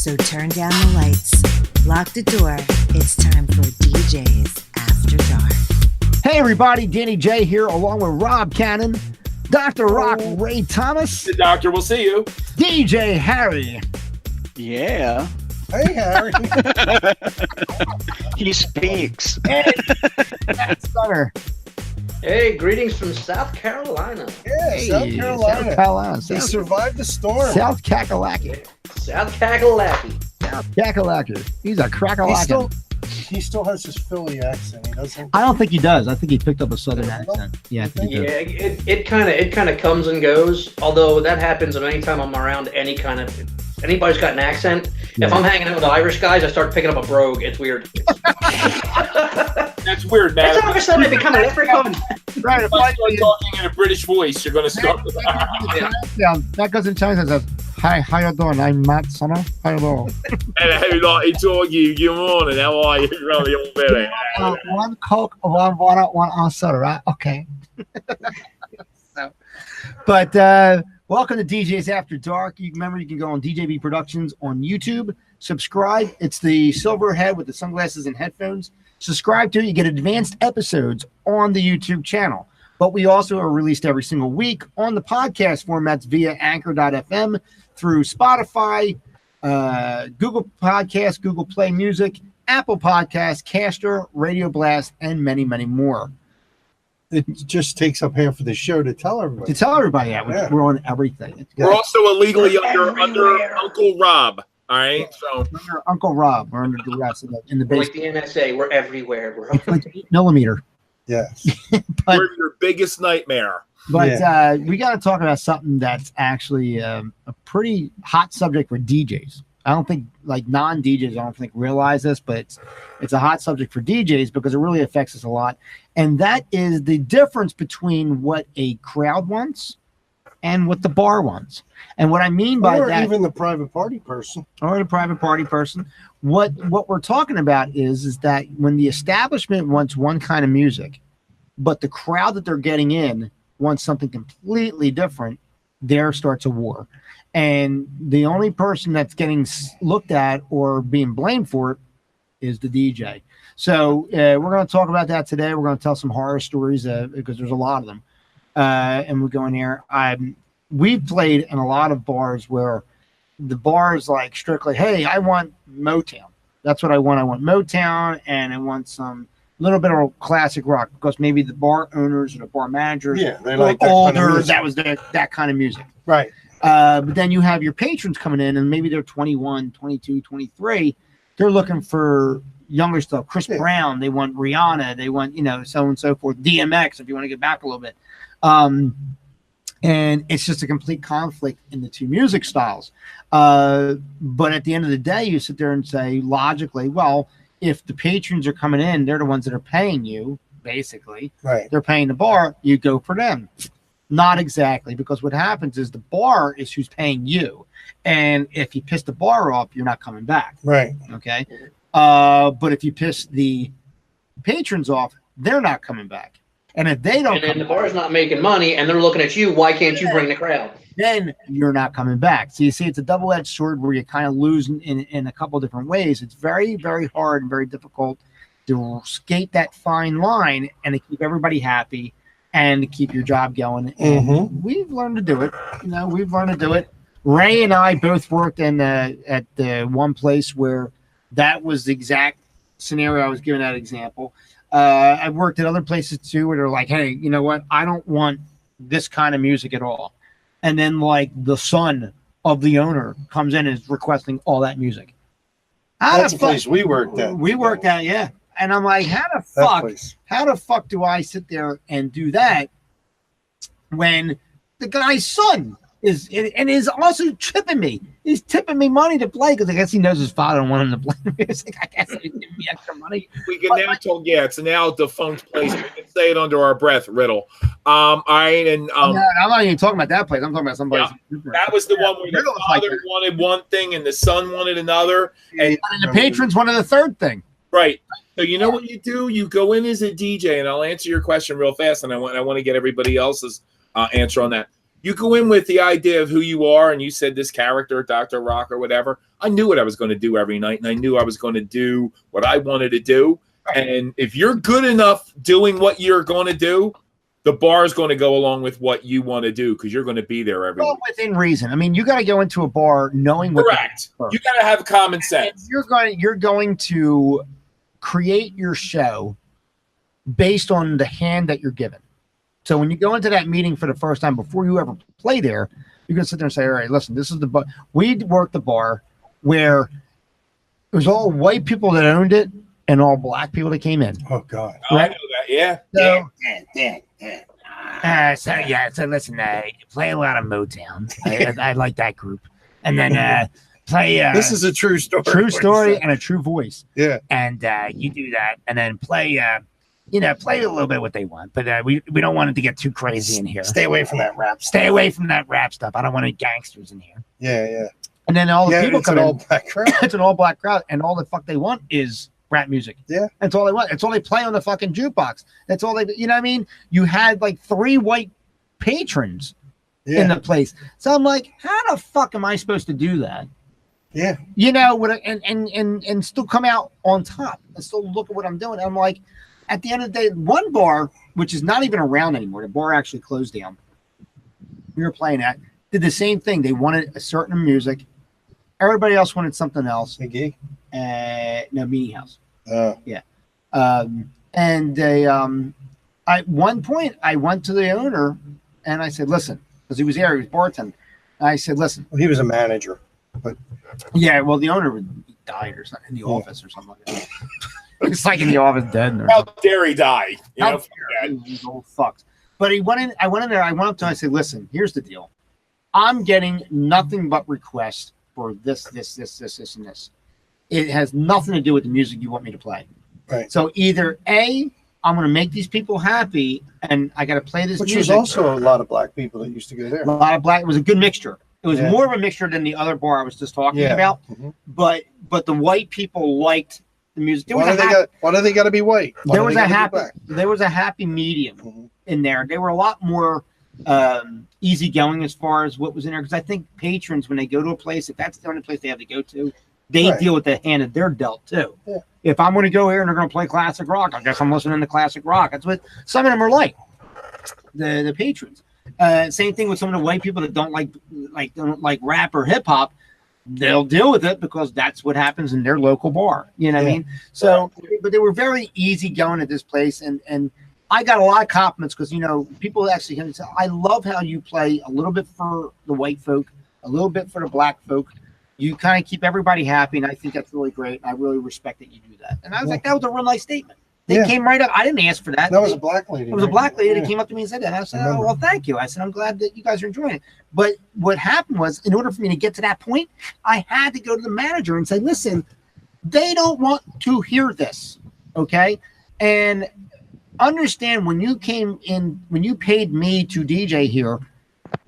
So turn down the lights, lock the door. It's time for DJs After Dark. Hey everybody, Danny J here along with Rob Cannon, Dr. Rock Ray Thomas, The doctor will see you. DJ Harry. Yeah. Hey, Harry. He speaks. And Matt Stunner. Hey, greetings from South Carolina. Yeah, South Carolina. South Carolina. They survived the storm. South Kakalaki. South Kakalaki. South Kakalaki. He's a crack-a-lackin'. He still has his Philly accent. He doesn't. I don't think he does. I think he picked up a southern accent. Yeah, I think he Yeah, does. it kind of comes and goes. Although that happens at any time I'm around anybody's got an accent. Yeah. If I'm hanging out with Irish guys, I start picking up a brogue. It's weird. That's weird, man. That's all of a sudden I become an leprechaun. Right. If I start talking in a British voice, you're going to start with Yeah, that goes in Chinese and says, "Hi, how you doing? I'm Matt Summer. How you doing?" And hey, like, it's all you. Good morning. How are you? Really, all better. One Coke, one water, one soda, right? Okay. But welcome to DJs After Dark. You remember you can go on DJB Productions on YouTube. Subscribe. It's the silver head with the sunglasses and headphones. Subscribe to it. You get advanced episodes on the YouTube channel. But we also are released every single week on the podcast formats via anchor.fm, through Spotify, Google Podcasts, Google Play Music, Apple Podcasts, Caster, Radio Blast, and many, many more. It just takes up half of the show to tell everybody. Yeah, we're on everything. We're also illegally under Uncle Rob. All right, so Under Uncle Rob, we're under duress in the Like basement. the NSA, we're everywhere. We're It's like 8 millimeter. Yes. But, we're your biggest nightmare. but we got to talk about something that's actually a pretty hot subject for DJs. I don't think, like non-DJs, I don't think realize this, but it's a hot subject for DJs because it really affects us a lot. And that is the difference between what a crowd wants and what the bar wants. And what I mean by Or that, even the private party person. or the private party person, what we're talking about is that when the establishment wants one kind of music, but the crowd that they're getting in wants something completely different, there starts a war. And the only person that's getting looked at or being blamed for it is the DJ. So we're going to talk about that today. We're going to tell some horror stories because there's a lot of them. And we're going here. We've played in a lot of bars where the bar is like strictly, hey, I want Motown. That's what I want. I want Motown, and I want some little bit of classic rock because maybe the bar owners or the bar managers They were like that older. kind of music. That was that kind of music. Right. But then you have your patrons coming in, and maybe they're 21, 22, 23. They're looking for younger stuff. Chris Brown, they want Rihanna, they want, so on and so forth. DMX, if you want to get back a little bit. And it's just a complete conflict in the two music styles. But at the end of the day, you sit there and say, logically, well, if the patrons are coming in, they're the ones that are paying you, basically. Right. They're paying the bar, you go for them. Not exactly, because what happens is the bar is who's paying you. And if you piss the bar off, you're not coming back. Right. Okay. But if you piss the patrons off, they're not coming back. And if they don't, and then the bar's not making money, and they're looking at you. Why can't you bring the crowd? then you're not coming back. So you see, it's a double-edged sword where you kind of lose in a couple of different ways. It's very, very hard and very difficult to skate that fine line and to keep everybody happy and to keep your job going. And we've learned to do it. We've learned to do it. Ray and I both worked at the one place where that was the exact scenario I was giving that example. I've worked at other places too where they're like, hey, you know what? I don't want this kind of music at all. And then like the son of the owner comes in and is requesting all that music. That's the place we worked at. We worked at, yeah. And I'm like, how the fuck do I sit there and do that when the guy's son is also tipping me? He's tipping me money to play because I guess he knows his father don't want him to play music. I guess he's giving me extra money. We can now talk. Yeah, it's a now defunct place. We can say it under our breath, Riddle. All right, and I'm not even talking about that place. I'm talking about some place. Yeah, that was the one where the father wanted one thing and the son wanted another, and the patrons wanted the third thing. Right. So you know what you do? You go in as a DJ, and I'll answer your question real fast, and I want to get everybody else's answer on that. you go in with the idea of who you are, and you said this character, Dr. Rock or whatever. I knew what I was going to do every night, and I knew I was going to do what I wanted to do. And if you're good enough doing what you're going to do, the bar is going to go along with what you want to do because you're going to be there every week. Within reason. I mean, you got to go into a bar knowing what. Correct. You got to have common sense. You're going to create your show based on the hand that you're given. So when you go into that meeting for the first time, before you ever play there, you're going to sit there and say, all right, listen, this is the bar. We worked the bar where it was all white people that owned it and all black people that came in. Oh, God. Oh, I know that. Yeah. So listen, play a lot of Motown. I like that group. And then play. This is a true story. True story and a true voice. Yeah. And you do that, and then play. Play a little bit what they want, but we don't want it to get too crazy in here. Stay away from that rap. Stay away from that rap stuff. I don't want any gangsters in here. Yeah. And then all the people come in. It's an all-black crowd. It's an all-black crowd, and all the fuck they want is rap music. Yeah. That's all they want. It's all they play on the fucking jukebox. That's all they, you know what I mean? You had like 3 white patrons in the place. So I'm like, how the fuck am I supposed to do that? Yeah. And still come out on top and still look at what I'm doing. I'm like, at the end of the day, one bar, which is not even around anymore, the bar actually closed down. We were playing at, did the same thing. They wanted a certain music. Everybody else wanted something else. McGee? No, Meeting House. Yeah. And they, at one point, I went to the owner and I said, listen, because he was there, he was bartending. I said, listen. Well, he was a manager. But yeah, well, the owner died or something in the office or something like that. It's like in the office dead. How dare he die? He's old fucks. But I went in there, I went up to him, I said, listen, here's the deal. I'm getting nothing but requests for this, and this. It has nothing to do with the music you want me to play. Right. So either A, I'm going to make these people happy, and I got to play this music. Which was also a lot of black people that used to go there. A lot of black. It was a good mixture. It was more of a mixture than the other bar I was just talking about. Mm-hmm. But the white people liked the music. Why do they got to be white? There was a happy medium in there. They were a lot more easygoing as far as what was in there, because I think patrons, when they go to a place, if that's the only place they have to go to, they deal with the hand that they're dealt too. Yeah. If I'm going to go here and they're going to play classic rock, I guess I'm listening to classic rock. That's what some of them are like. The patrons. Same thing with some of the white people that don't like rap or hip hop. They'll deal with it because that's what happens in their local bar. You know what I mean? So, but they were very easy going at this place, and I got a lot of compliments because, people actually come and say, I love how you play a little bit for the white folk, a little bit for the black folk. You kind of keep everybody happy, and I think that's really great. And I really respect that you do that. And I was like, that was a real nice statement. They came right up. I didn't ask for that. That was a black lady. It was a black lady that came up to me and said that. And I said, oh, well, thank you. I said, I'm glad that you guys are enjoying it. But what happened was, in order for me to get to that point, I had to go to the manager and say, listen, they don't want to hear this, okay? And understand, when you came in, when you paid me to DJ here,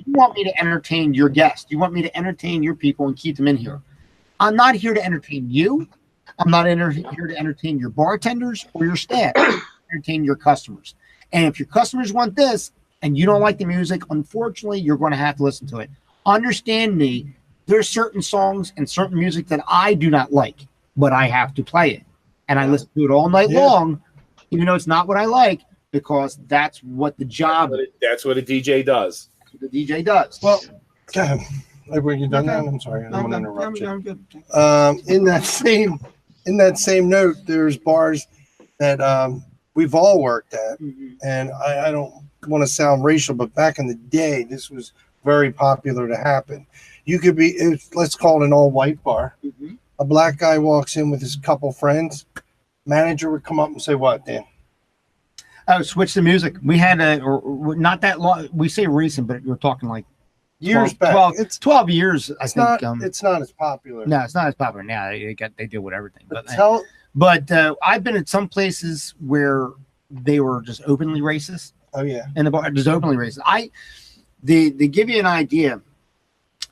you want me to entertain your guests. You want me to entertain your people and keep them in here. I'm not here to entertain you. I'm not here to entertain your bartenders or your staff. Entertain your customers. And if your customers want this and you don't like the music, unfortunately, you're going to have to listen to it. Understand me. There's certain songs and certain music that I do not like, but I have to play it. And I listen to it all night long, even though it's not what I like, because that's what the job is. That's what a DJ does. That's what the DJ does. Well, God, were you done now? I'm sorry. I don't want to interrupt you. I'm good. In that same note, there's bars that we've all worked at, and I don't want to sound racial, but back in the day, this was very popular to happen. You could be, let's call it an all-white bar. A black guy walks in with his couple friends. Manager would come up and say, "What, Dan?" Oh, switch the music. We had not that long. We say recent, but we're talking like years back. 12 years. It's not as popular. No, it's not as popular now. They deal with everything. But I've been at some places where they were just openly racist. Oh yeah, and the bar just openly racist. They give you an idea.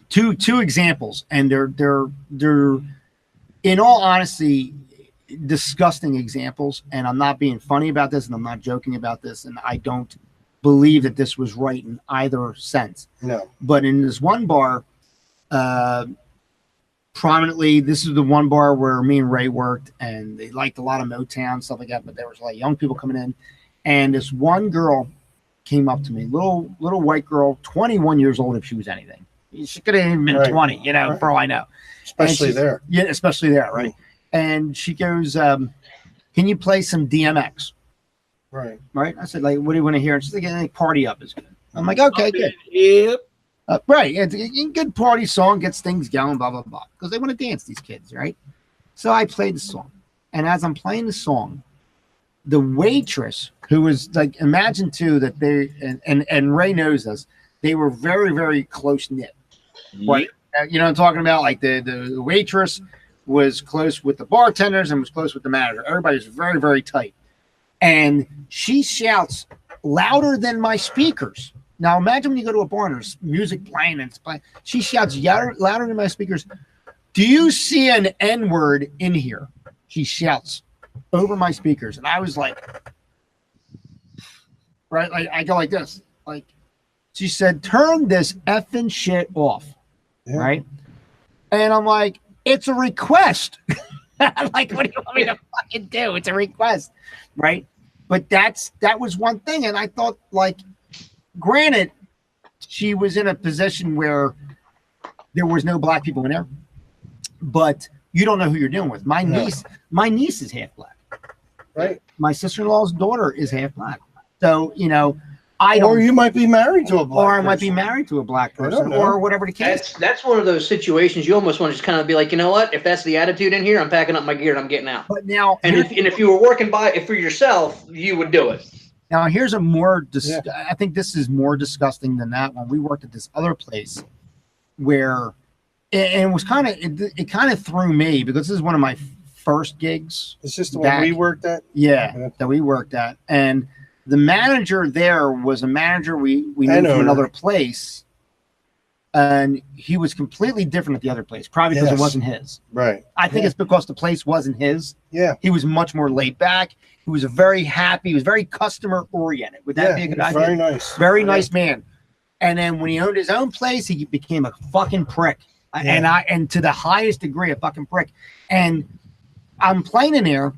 Two examples, and they're in all honesty disgusting examples. And I'm not being funny about this, and I'm not joking about this, and I don't believe that this was right in either sense. No. But in this one bar, prominently, this is the one bar where me and Ray worked, and they liked a lot of Motown, stuff like that, but there was a lot of young people coming in. And this one girl came up to me, little white girl, 21 years old if she was anything. She could have even been 20, you know, for all I know. Especially there. Yeah, especially there, right? And she goes, can you play some DMX? Right. Right? I said, like, what do you want to hear? And she's like, Party Up is good. I'm like, okay, good. Yep. Right. It's a good party song, gets things going, blah, blah, blah. Because they want to dance, these kids, right? So I played the song. And as I'm playing the song, the waitress, who was like, imagine too that they, and Ray knows this, they were very, very close knit. What, you know what I'm talking about? Like the waitress was close with the bartenders and was close with the manager. Everybody was very, very tight. And she shouts louder than my speakers. Now imagine when you go to a bar and there's music playing and it's playing. She shouts louder than my speakers. Do you see an N-word in here? She shouts over my speakers. And I was like, right? Like I go like this. Like she said, turn this effing shit off. Yeah. Right? And I'm like, it's a request. I'm like, what do you want me to fucking do? It's a request. Right? But that was one thing. And I thought, like, granted, she was in a position where there was no black people in there, but you don't know who you're dealing with. My niece is half black. Right. My sister-in-law's daughter is half black. So, you know, I don't. Or you might be married to a black person. Or I might be married to a black person, or whatever the case. That's one of those situations you almost want to just kind of be like, you know what? If that's the attitude in here, I'm packing up my gear and I'm getting out. But now, and if you were working for yourself, you would do it. Now here's a more. I think this is more disgusting than that. When we worked at this other place, where it was kind of it kind of threw me because this is one of my first gigs. It's just the one we worked at. Yeah, that we worked at, and the manager there was a manager we knew from another place, and he was completely different at the other place, probably because it wasn't his. Right. I think it's because the place wasn't his. Yeah. He was much more laid back. He was very happy. He was very customer oriented. Would that be a good idea? Very nice. Very nice man. And then when he owned his own place, he became a fucking prick. Yeah. And to the highest degree, a fucking prick. And I'm playing in there.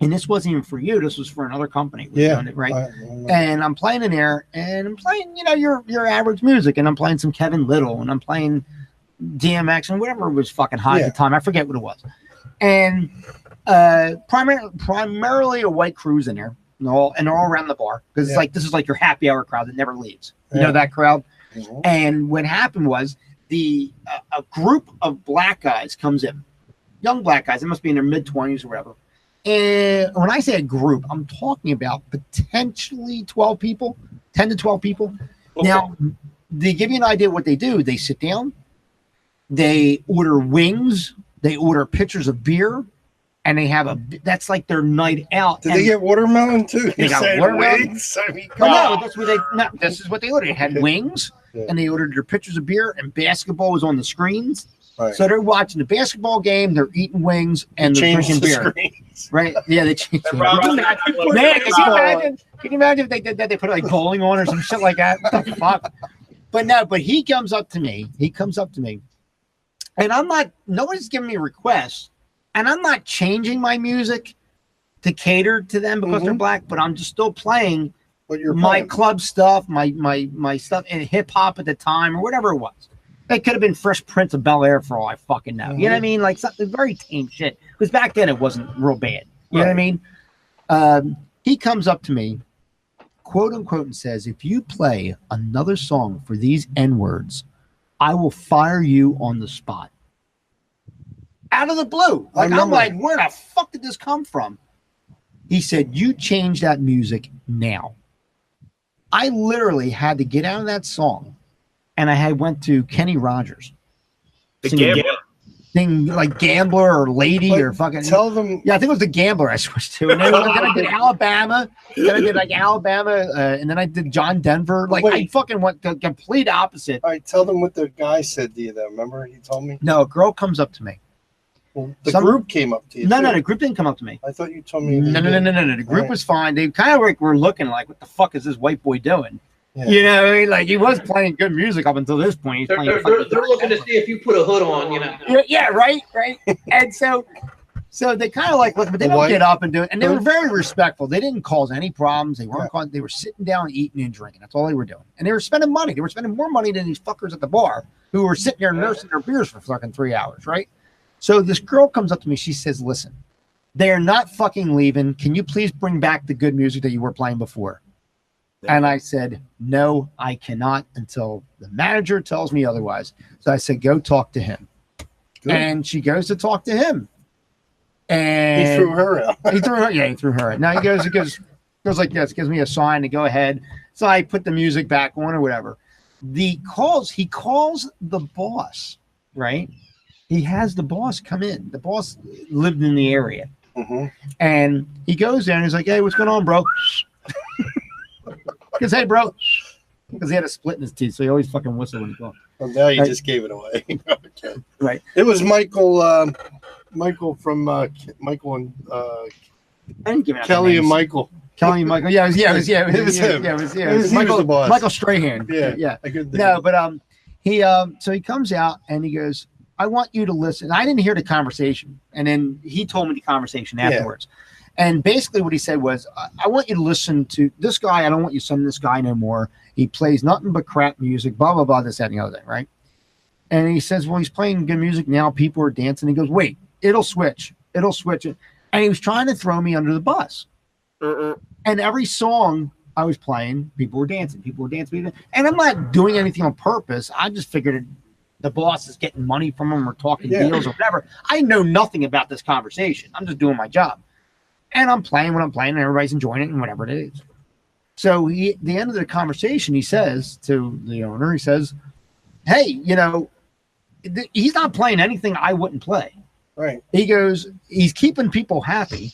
And this wasn't even for you. This was for another company. It, right? And I'm playing in there, and I'm playing, you know, your average music, and I'm playing some Kevin Little, and I'm playing DMX, and whatever was fucking hot at the time. I forget what it was. And primarily a white crew's in there, and they're all around the bar because it's like this is like your happy hour crowd that never leaves. You know that crowd. Mm-hmm. And what happened was a group of black guys comes in, young black guys. They must be in their mid-20s or whatever. And when I say a group, I'm talking about potentially 12 people, 10 to 12 people. Okay. Now, they give you an idea of what they do. They sit down, they order wings, they order pitchers of beer, and they have that's like their night out. Did they get watermelon too? They got watermelon. Wings? I mean, this is what they ordered. They had wings, and they ordered their pitchers of beer, and basketball was on the screens. Right. So they're watching the basketball game, they're eating wings, and they're drinking beer. Screens. Right? Yeah, they changed. Can you imagine if they did that? They put like bowling on or some shit like that. What the fuck? But he comes up to me. And I'm not, nobody's giving me requests, and I'm not changing my music to cater to them because they're black, but I'm just still playing my club stuff, my stuff, and hip hop at the time, or whatever it was. It could have been Fresh Prince of Bel-Air for all I fucking know. You know what I mean? Like something very tame shit. Because back then it wasn't real bad. You know what I mean? He comes up to me, quote unquote, and says, if you play another song for these N-words, I will fire you on the spot. Out of the blue. Like I'm like, where the fuck did this come from? He said, you change that music now. I literally had to get out of that song. And I went to Kenny Rogers. The Gambler. Sing like Gambler or Lady or fucking. Tell them. Yeah, I think it was the Gambler I switched to. And then I did Alabama. Then I did like Alabama. And then I did John Denver. Like I fucking went the complete opposite. All right, tell them what the guy said to you though. Remember he told me? No, a girl comes up to me. Well, the group came up to you. No, too. no, the group didn't come up to me. I thought you told me. No. The group was fine. They kind of like were looking like, what the fuck is this white boy doing? Yeah. You know, what I mean? Like he was playing good music up until this point. He's They're playing looking to see if you put a hood on, you know. Yeah, right. And so they kind of like look, but they don't get up and do it. And they were very respectful. They didn't cause any problems. They weren't causing. They were sitting down, eating and drinking. That's all they were doing. And they were spending money. They were spending more money than these fuckers at the bar who were sitting there nursing their beers for fucking 3 hours, right? So this girl comes up to me. She says, "Listen, they are not fucking leaving. Can you please bring back the good music that you were playing before?" And I said, "No, I cannot until the manager tells me otherwise." So I said, "Go talk to him." Good. And she goes to talk to him. And he threw her out. He threw her out. Now he goes like this, gives me a sign to go ahead. So I put the music back on or whatever. He calls the boss, right? He has the boss come in. The boss lived in the area. Mm-hmm. And he goes there and he's like, "Hey, what's going on, bro?" Because, "Hey, bro," because he had a split in his teeth, so he always fucking whistled when he talked. Well, now you just gave it away. Okay. Right. It was Michael. Michael from Michael and I didn't give out Kelly and Michael. Kelly and Michael. Yeah, it was him. It was Michael, the boss. Michael Strahan. Yeah. No, but so he comes out and he goes, "I want you to listen." I didn't hear the conversation, and then he told me the conversation afterwards. And basically what he said was, "I want you to listen to this guy. I don't want you to send this guy no more. He plays nothing but crap music, blah, blah, blah, this, that, and the other thing, right?" And he says, "Well, he's playing good music now. People are dancing." He goes, "Wait, it'll switch. It'll switch it." And he was trying to throw me under the bus. And every song I was playing, people were dancing. And I'm not doing anything on purpose. I just figured the boss is getting money from him or talking deals or whatever. I know nothing about this conversation. I'm just doing my job. And I'm playing what I'm playing, and everybody's enjoying it and whatever it is. So at the end of the conversation, he says to the owner, he says, "Hey, you know, he's not playing anything I wouldn't play." Right. He goes, "He's keeping people happy.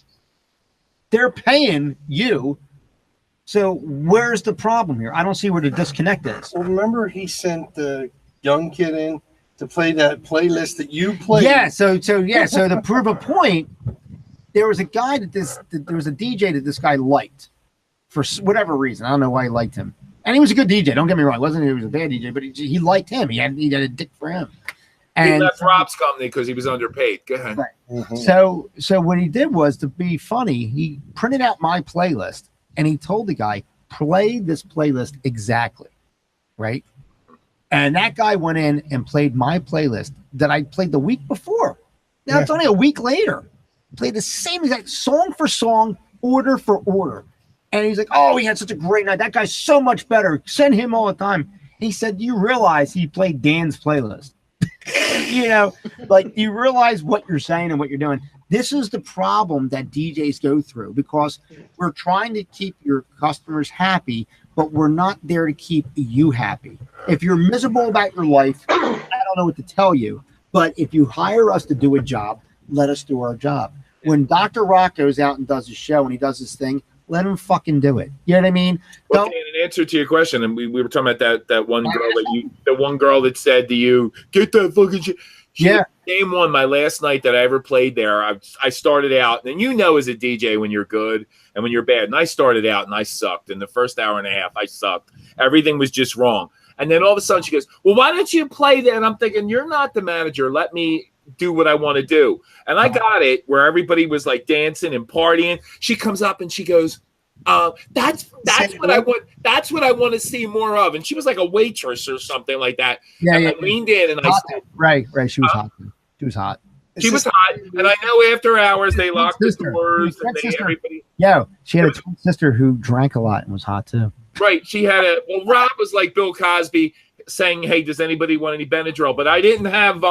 They're paying you. So where's the problem here? I don't see where the disconnect is." Well, remember he sent the young kid in to play that playlist that you played. Yeah. So to prove a point, there was a guy there was a DJ that this guy liked for whatever reason. I don't know why he liked him. And he was a good DJ. Don't get me wrong. He was a bad DJ, but he liked him. He had a dick for him. And he left Rob's company because he was underpaid. Go ahead. Right. Mm-hmm. So what he did was, to be funny, he printed out my playlist and he told the guy, "Play this playlist exactly." Right. And that guy went in and played my playlist that I played the week before. Now it's only a week later. Played the same exact song for song, order for order. And he's like, "Oh, he had such a great night. That guy's so much better. Send him all the time." And he said, "Do you realize he played Dan's playlist?" You know, like, you realize what you're saying and what you're doing. This is the problem that DJs go through, because we're trying to keep your customers happy, but we're not there to keep you happy. If you're miserable about your life, I don't know what to tell you. But if you hire us to do a job, let us do our job. When Dr. Rock goes out and does his show and he does his thing, let him fucking do it. You know what I mean? Well, in answer to your question, and we were talking about that one girl the one girl that said to you, "Get that fucking shit." Game one, my last night that I ever played there, I started out, and you know as a DJ when you're good and when you're bad. And I started out and I sucked. In the first hour and a half, I sucked. Everything was just wrong. And then all of a sudden she goes, "Well, why don't you play that?" And I'm thinking, you're not the manager. Let me do what I want to do. And I got it where everybody was like dancing and partying. She comes up and she goes, that's what I want. That's what I want to see more of. And she was like a waitress or something like that. Yeah, and I leaned in and I said, right. She was hot. She was hot. She was hot. And I know after hours they locked the doors and everybody. Yeah, she had a twin sister who drank a lot and was hot too. Right. She had Rob was like Bill Cosby saying, "Hey, does anybody want any Benadryl?" But I didn't have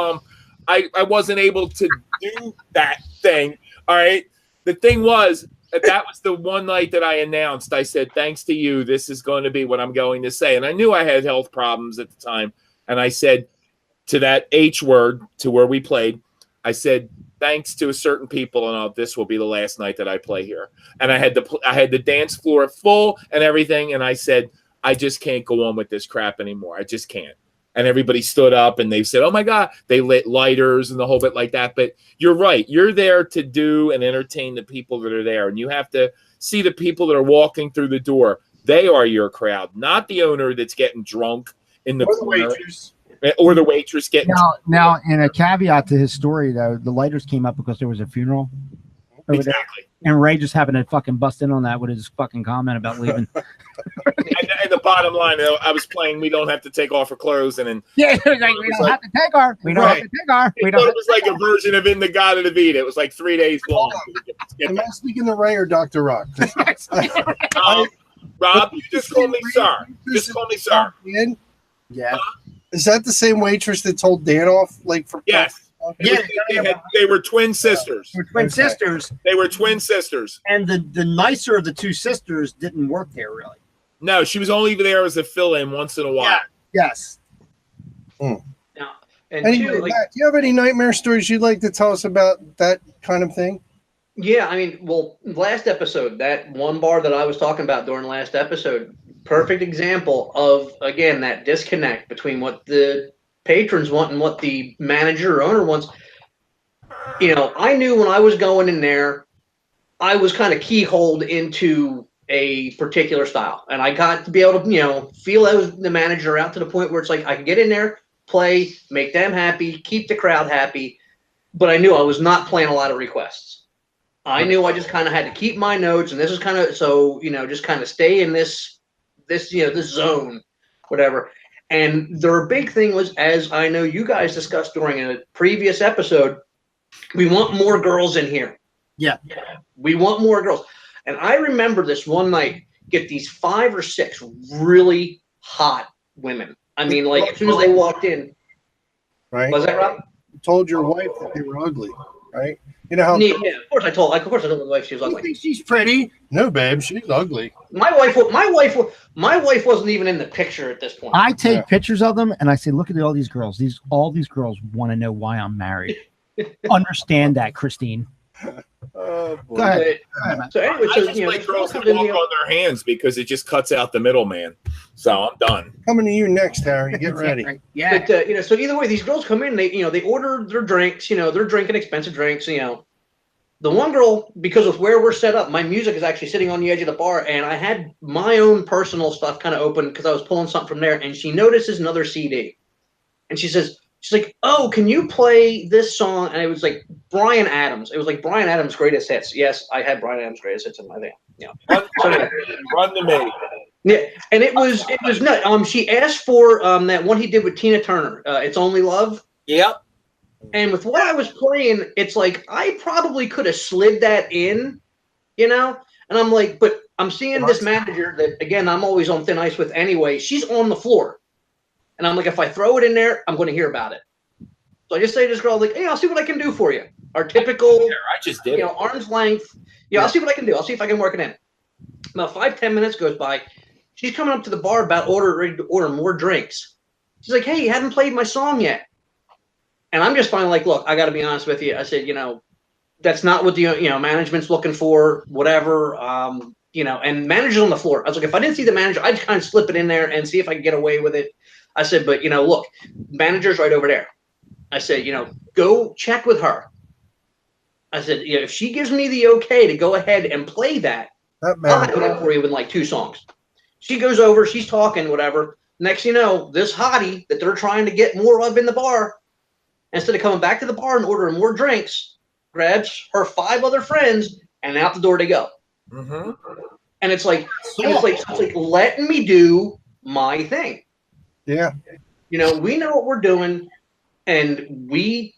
I wasn't able to do that thing. All right. The thing was, that was the one night that I announced. I said, "Thanks to you, this is going to be what I'm going to say." And I knew I had health problems at the time. And I said to that H word, to where we played, I said, "Thanks to a certain people, and this will be the last night that I play here." And I had the dance floor full and everything. And I said, "I just can't go on with this crap anymore. I just can't." and everybody stood up and they said, oh my God, they lit lighters and the whole bit like that. But you're right. You're there to do and entertain the people that are there. And you have to see the people that are walking through the door. They are your crowd, not the owner that's getting drunk in the corner. Or the waitress getting now, and a caveat to his story, though, the lighters came up because there was a funeral over there. And Ray just happened to fucking bust in on that with his fucking comment about leaving. and the bottom line, I was playing "We Don't Have to Take Off Our Clothes," and then we don't have to take our. We don't have to take our. It was like a version of "In the God of the Vita." It was like 3 days long. Am I speaking to Ray or Dr. Rock? Rob, you just call me sir. Just call me sir. Yeah. Is that the same waitress that told Dan off? Like for yes. Yeah, they were twin sisters. They were twin sisters. They were twin sisters. And the nicer of the two sisters didn't work there really. No, she was only there as a fill-in once in a while. Yeah. Yes. Now, and anyway, two, like, Matt, do you have any nightmare stories you'd like to tell us about that kind of thing? yeah, I mean, well, last episode, that one bar that I was talking about during the last episode, perfect example of, again, that disconnect between what the patrons want and what the manager or owner wants. You know, I knew when I was going in there, I was kind of keyholed into a particular style, and I got to be able to, you know, feel as the manager out to the point where it's like I can get in there, play, make them happy, keep the crowd happy, but I knew I was not playing a lot of requests. I knew I just kind of had to keep my notes, and this is kind of, so, you know, just kind of stay in this, you know, this zone, whatever. And their big thing was, as I know you guys discussed during a previous episode, we want more girls in here. Yeah. We want more girls. And I remember this one night, get these 5 or 6 really hot women. I mean, like, as soon as they walked in. Right. Was that Rob? You told your wife that they were ugly, right? You know how? Yeah, of course I told my wife she was You ugly. think she's pretty? No, babe, she's ugly. My wife wasn't even in the picture at this point. I take pictures of them and I say, look at all these girls. All these girls want to know why I'm married. Understand that, Christine. Oh, boy. Go ahead. So anyway, I so just you know, like girls that walk on their hands because it just cuts out the middleman. So I'm done. Coming to you next, Harry. Get ready. Yeah. But you know, so either way, these girls come in. They order their drinks. You know, they're drinking expensive drinks. You know, the one girl, because of where we're set up, my music is actually sitting on the edge of the bar, and I had my own personal stuff kind of open because I was pulling something from there. And she notices another CD, and she's like, "Oh, can you play this song?" And it was like Bryan Adams. It was like Bryan Adams' greatest hits. Yes, I had Bryan Adams' greatest hits in my van. Yeah, Run to me. Yeah, and it was nuts. She asked for that one he did with Tina Turner. It's Only Love. Yep. And with what I was playing, it's like I probably could have slid that in, you know. And I'm like, but I'm seeing this manager that, again, I'm always on thin ice with anyway. She's on the floor. And I'm like, if I throw it in there, I'm going to hear about it. So I just say to this girl, like, hey, I'll see what I can do for you. Our typical, I just did, arm's length. Yeah, I'll see what I can do. I'll see if I can work it in. About 5-10 minutes goes by. She's coming up to the bar ready to order more drinks. She's like, hey, you haven't played my song yet. And I'm just finally like, look, I got to be honest with you. I said, that's not what the management's looking for, whatever. And manager's on the floor. I was like, if I didn't see the manager, I'd kind of slip it in there and see if I could get away with it. I said, but, look, manager's right over there. I said, go check with her. I said, if she gives me the okay to go ahead and play that, I'll have it up for you with like 2 songs. She goes over, she's talking, whatever. Next you know, this hottie that they're trying to get more of in the bar, instead of coming back to the bar and ordering more drinks, grabs her 5 other friends and out the door they go. Mm-hmm. And it's like letting me do my thing. Yeah. We know what we're doing, and we,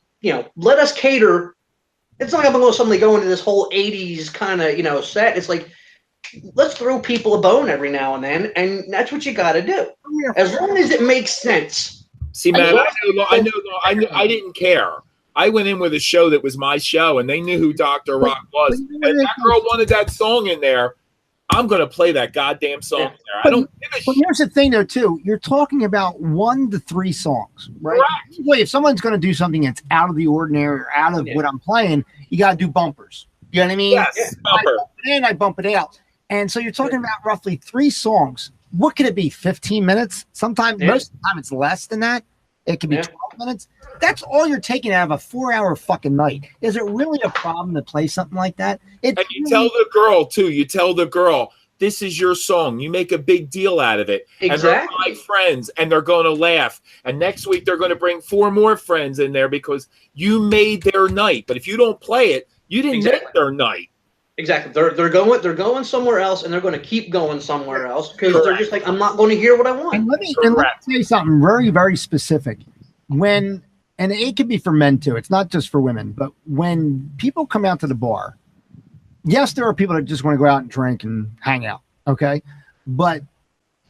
let us cater. It's not like I'm going to suddenly go into this whole 80s kind of, set. It's like, let's throw people a bone every now and then, and that's what you got to do. As long as it makes sense. See, man, I didn't care. I went in with a show that was my show, and they knew who Dr. Rock was. And that girl wanted that song in there. I'm going to play that goddamn song in there. I don't give a shit. But here's the thing, though, too. You're talking about 1 to 3 songs, right? Correct. Usually, if someone's going to do something that's out of the ordinary or out of what I'm playing, you got to do bumpers. You know what I mean? Yes, bumper. I bump it in, I bump it out. And so you're talking about roughly 3 songs. what could it be? 15 minutes? Sometimes, most of the time, it's less than that. It can be 12 minutes. That's all you're taking out of a 4-hour fucking night. Is it really a problem to play something like that? And you tell the girl too. You tell the girl, this is your song. You make a big deal out of it. Exactly. And they're 5 friends, and they're going to laugh. And next week they're going to bring 4 more friends in there because you made their night. But if you don't play it, you didn't make their night. Exactly. They're going somewhere else, and they're going to keep going somewhere else because they're just like, I'm not going to hear what I want. And let me tell you something very, very specific. And it can be for men too. It's not just for women. But when people come out to the bar, yes, there are people that just want to go out and drink and hang out. Okay. But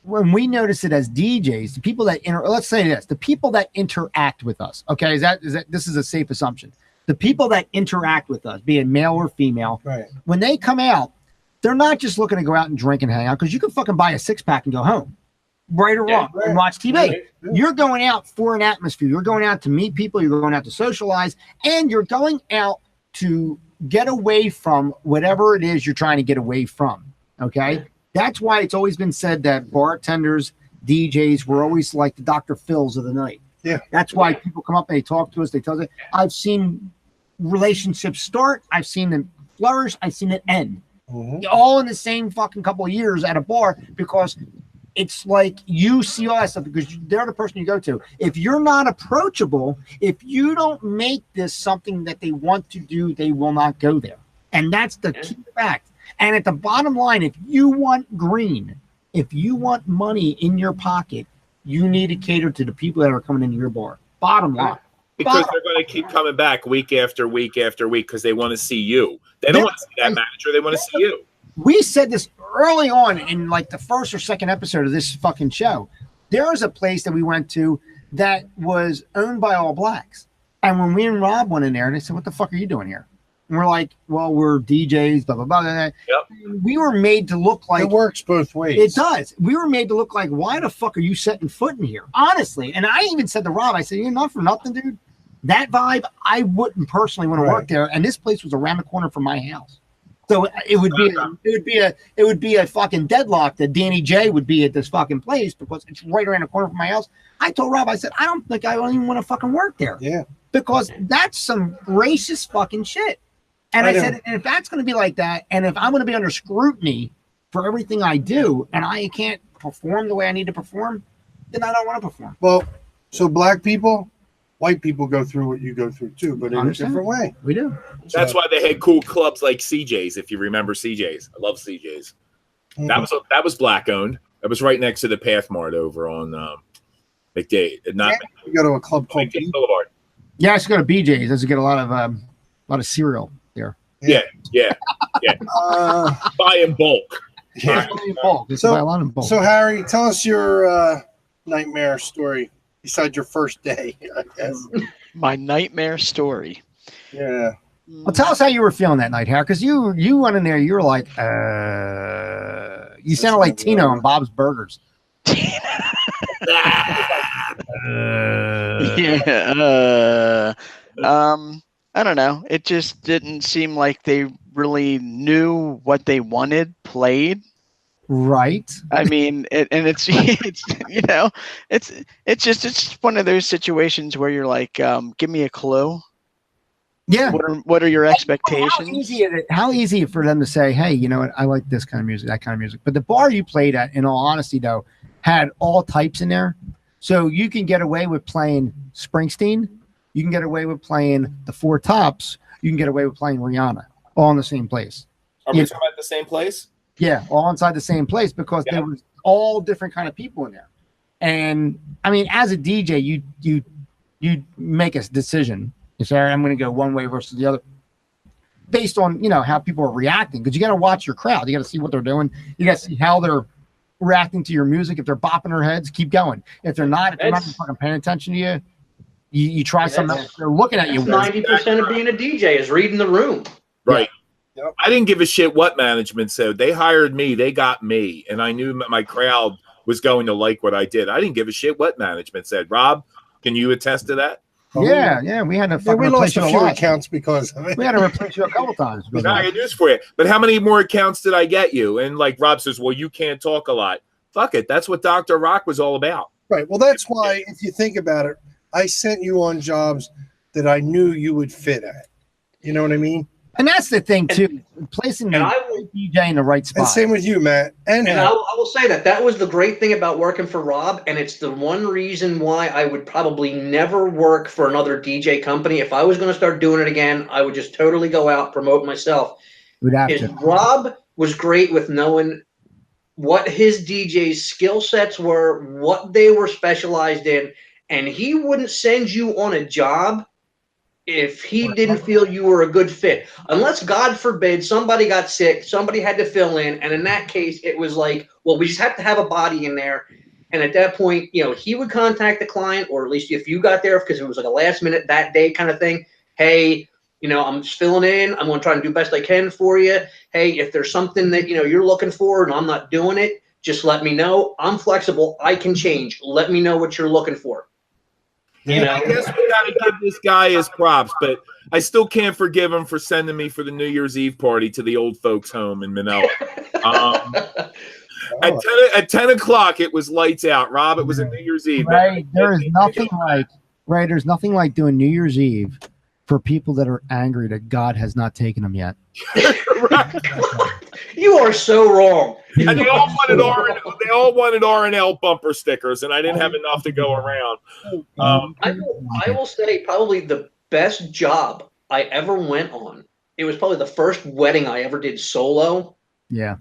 when we notice it as DJs, the people that let's say this, the people that interact with us. Okay. This is a safe assumption. The people that interact with us, be it male or female, Right. when they come out, they're not just looking to go out and drink and hang out because you can fucking buy a 6-pack and go home, right or wrong, and watch TV. Right. You're going out for an atmosphere. You're going out to meet people. You're going out to socialize, and you're going out to get away from whatever it is you're trying to get away from. Okay, that's why it's always been said that bartenders, DJs, were always like the Dr. Phils of the night. Yeah, that's why people come up and they talk to us. They tell us, I've seen relationships start, I've seen them flourish, I've seen it end, all in the same fucking couple of years at a bar, because it's like you see all that stuff because they're the person you go to. If you're not approachable, if you don't make this something that they want to do, they will not go there. And that's the key fact. And at the bottom line, if you want green, if you want money in your pocket, you need to cater to the people that are coming into your bar. Bottom line. Because they're going to keep coming back week after week after week because they want to see you. They don't want to see that manager. They want to see you. We said this early on in like the first or second episode of this fucking show. There was a place that we went to that was owned by all blacks. And when we and Rob went in there, they said, what the fuck are you doing here? And we're like, well, we're DJs, blah, blah, blah. Yep. We were made to look like... It works both ways. It does. We were made to look like, why the fuck are you setting foot in here? Honestly. And I even said to Rob, I said, you're not for nothing, dude. That vibe, I wouldn't personally want to work there. And this place was around the corner from my house. So it would be a fucking deadlock that Danny J would be at this fucking place because it's right around the corner from my house. I told Rob, I said, I don't even want to fucking work there. Yeah. Because that's some racist fucking shit. And I said, and if that's going to be like that, and if I'm going to be under scrutiny for everything I do, and I can't perform the way I need to perform, then I don't want to perform. Well, so black people, white people go through what you go through too, but in a different way. We do. That's why they had cool clubs like CJ's. If you remember CJ's, I love CJ's. That was black owned. That was right next to the Pathmart over on McDade. You go to a club called Boulevard. Yeah, I used to go to BJ's. I used to get a lot of cereal there. Yeah. Buy in bulk. Yeah. Buy a lot in bulk. So Harry, tell us your nightmare story besides your first day, I guess. My nightmare story. Yeah. Well, tell us how you were feeling that night, Harry, because you went in there, you were like, you sounded like Tino on Bob's Burgers. I don't know. It just didn't seem like they really knew what they wanted played. Right. I mean, it's you know, it's just one of those situations where you're like, give me a clue. Yeah. What are your expectations? How easy for them to say, hey, you know what, I like this kind of music, that kind of music. But the bar you played at, in all honesty, though, had all types in there. So you can get away with playing Springsteen. You can get away with playing the Four Tops. You can get away with playing Rihanna, all in the same place. Are we talking about the same place? Yeah, all inside the same place because there was all different kind of people in there. And I mean, as a DJ, you make a decision. You say, I'm going to go one way versus the other, based on how people are reacting. Because you got to watch your crowd. You got to see what they're doing. You got to see how they're reacting to your music. If they're bopping their heads, keep going. If they're not fucking paying attention to you, you try something else. They're looking at you. 90% of being a DJ is reading the room. Right. Yep. I didn't give a shit what management said. They hired me. They got me. And I knew my crowd was going to like what I did. I didn't give a shit what management said. Rob, can you attest to that? Yeah. We had to fucking we lost a few lot. accounts because of it. We had to replace you a couple times. I got news for you. But how many more accounts did I get you? And like Rob says, well, you can't talk a lot. fuck it. That's what Dr. Rock was all about. Right. Well, that's why, if you think about it, I sent you on jobs that I knew you would fit at. You know what I mean? And that's the thing too, placing the DJ in the right spot. And same with you, Matt. And I will say that was the great thing about working for Rob, and it's the one reason why I would probably never work for another DJ company. If I was going to start doing it again, I would just totally go out, promote myself. Rob was great with knowing what his DJ's skill sets were, what they were specialized in, and he wouldn't send you on a job if he didn't feel you were a good fit. Unless, God forbid, somebody got sick, somebody had to fill in, and in that case, it was like, well, we just have to have a body in there. And at that point, he would contact the client, or at least if you got there, because it was like a last minute that day kind of thing. Hey, I'm just filling in. I'm going to try and do best I can for you. Hey, if there's something that, you're looking for and I'm not doing it, just let me know. I'm flexible. I can change. Let me know what you're looking for. I guess we got to give this guy his props, but I still can't forgive him for sending me for the New Year's Eve party to the old folks' home in Manila. At 10 o'clock, it was lights out. Rob, it was a New Year's Eve. Right. There's nothing like doing New Year's Eve for people that are angry that God has not taken them yet. You are so wrong. And they all wanted R&L bumper stickers, and I didn't have enough to go around. I will say probably the best job I ever went on. It was probably the first wedding I ever did solo. Yeah.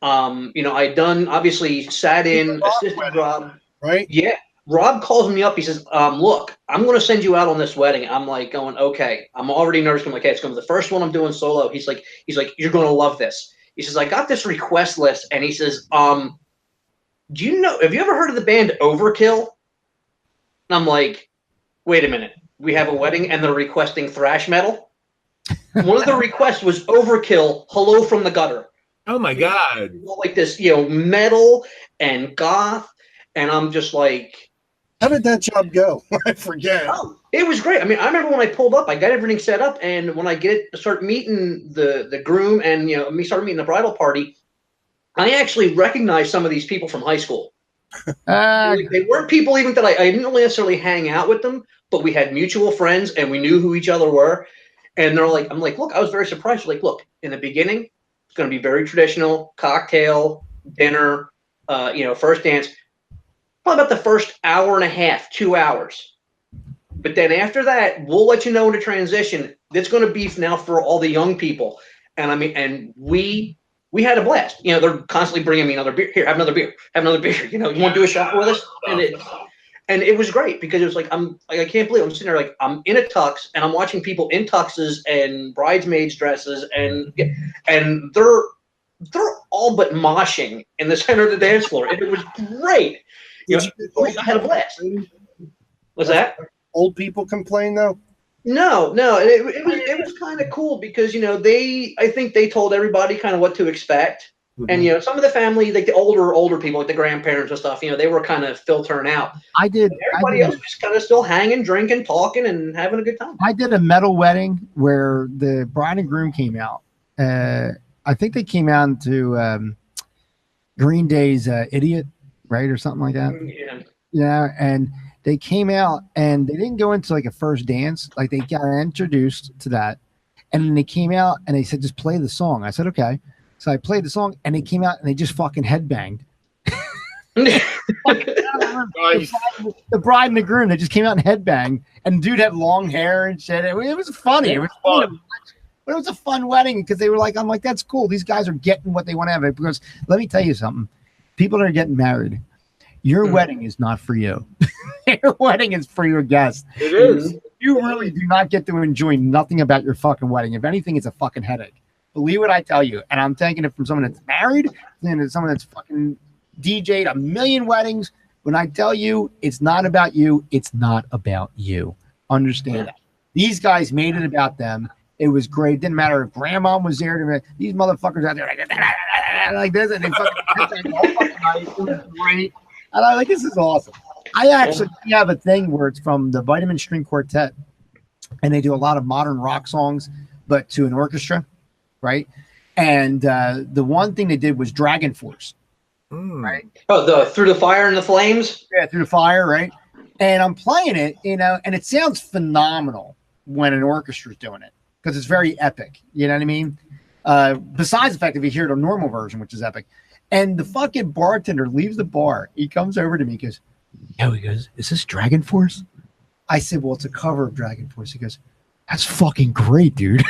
I obviously sat in, assisted Rob. Right? Yeah. Rob calls me up. He says, look, I'm going to send you out on this wedding. I'm like going, okay. I'm already nervous. I'm like, hey, it's going to be the first one I'm doing solo. He's like, you're going to love this. He says, I got this request list. And he says, have you ever heard of the band Overkill? And I'm like, wait a minute. We have a wedding and they're requesting thrash metal? One of the requests was Overkill, Hello from the Gutter. Oh my God. Like this, metal and goth. And I'm just like, how did that job go? I forget. Oh, it was great. I mean, I remember when I pulled up, I got everything set up, and when I start meeting the groom and me start meeting the bridal party, I actually recognized some of these people from high school. They weren't people even that I didn't really necessarily hang out with them, but we had mutual friends and we knew who each other were. And they're like, I'm like, look, I was very surprised. Like, look, in the beginning, it's going to be very traditional, cocktail, dinner, first dance. Probably about the first hour and a half, 2 hours. But then after that, we'll let you know in the transition. That's going to be now for all the young people. And I mean, and we had a blast. They're constantly bringing me another beer. Here, have another beer. Have another beer. You want to do a shot with us? And it was great because it was like I can't believe I'm sitting there like I'm in a tux and I'm watching people in tuxes and bridesmaids dresses and they're all but moshing in the center of the dance floor. And it was great. I had a blast. What's that? Old people complain though? No. It was kind of cool because I think they told everybody kind of what to expect, and some of the family, like the older people, like the grandparents and stuff, they were kind of filtering out. Everybody else was kind of still hanging, drinking, talking, and having a good time. I did a metal wedding where the bride and groom came out. I think they came out to Green Day's "Idiot." Right, or something like that. Yeah, and they came out and they didn't go into like a first dance. Like they got introduced to that, and then they came out and they said, "Just play the song." I said, "Okay." So I played the song, and they came out and they just fucking headbanged. The bride and the groom, they just came out and headbanged, and the dude had long hair and shit. It was funny. It was fun. But it was a fun wedding because they were like, I'm like, that's cool. These guys are getting what they want to have. Because let me tell you something. People that are getting married, your wedding is not for you. Your wedding is for your guests. It is. You really do not get to enjoy nothing about your fucking wedding. If anything, it's a fucking headache. Believe what I tell you. And I'm taking it from someone that's married and someone that's fucking DJ'd a million weddings. When I tell you it's not about you, it's not about you. Understand that. These guys made it about them. It was great. Didn't matter if grandma was there. These motherfuckers out there like this, and they fucking all fucking night. It was great. And I'm like, this is awesome. I actually have a thing where it's from the Vitamin String Quartet, and they do a lot of modern rock songs, but to an orchestra, right? And the one thing they did was Dragon Force. right? Oh, the Through the Fire and the Flames? Yeah, Through the Fire, right? And I'm playing it, and it sounds phenomenal when an orchestra's doing it because it's very epic. You know what I mean? Besides the fact if you hear the normal version, which is epic. And the fucking bartender leaves the bar. He comes over to me, he goes, is this Dragon Force? I said, well, it's a cover of Dragon Force. He goes, that's fucking great, dude.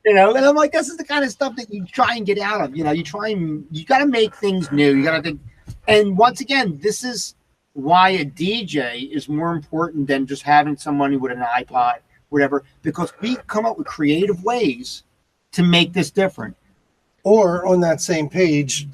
And I'm like, this is the kind of stuff that you try and get out of. You got to make things new. You got to think. And once again, this is why a DJ is more important than just having somebody with an iPod, whatever, because we come up with creative ways to make this different. Or on that same page,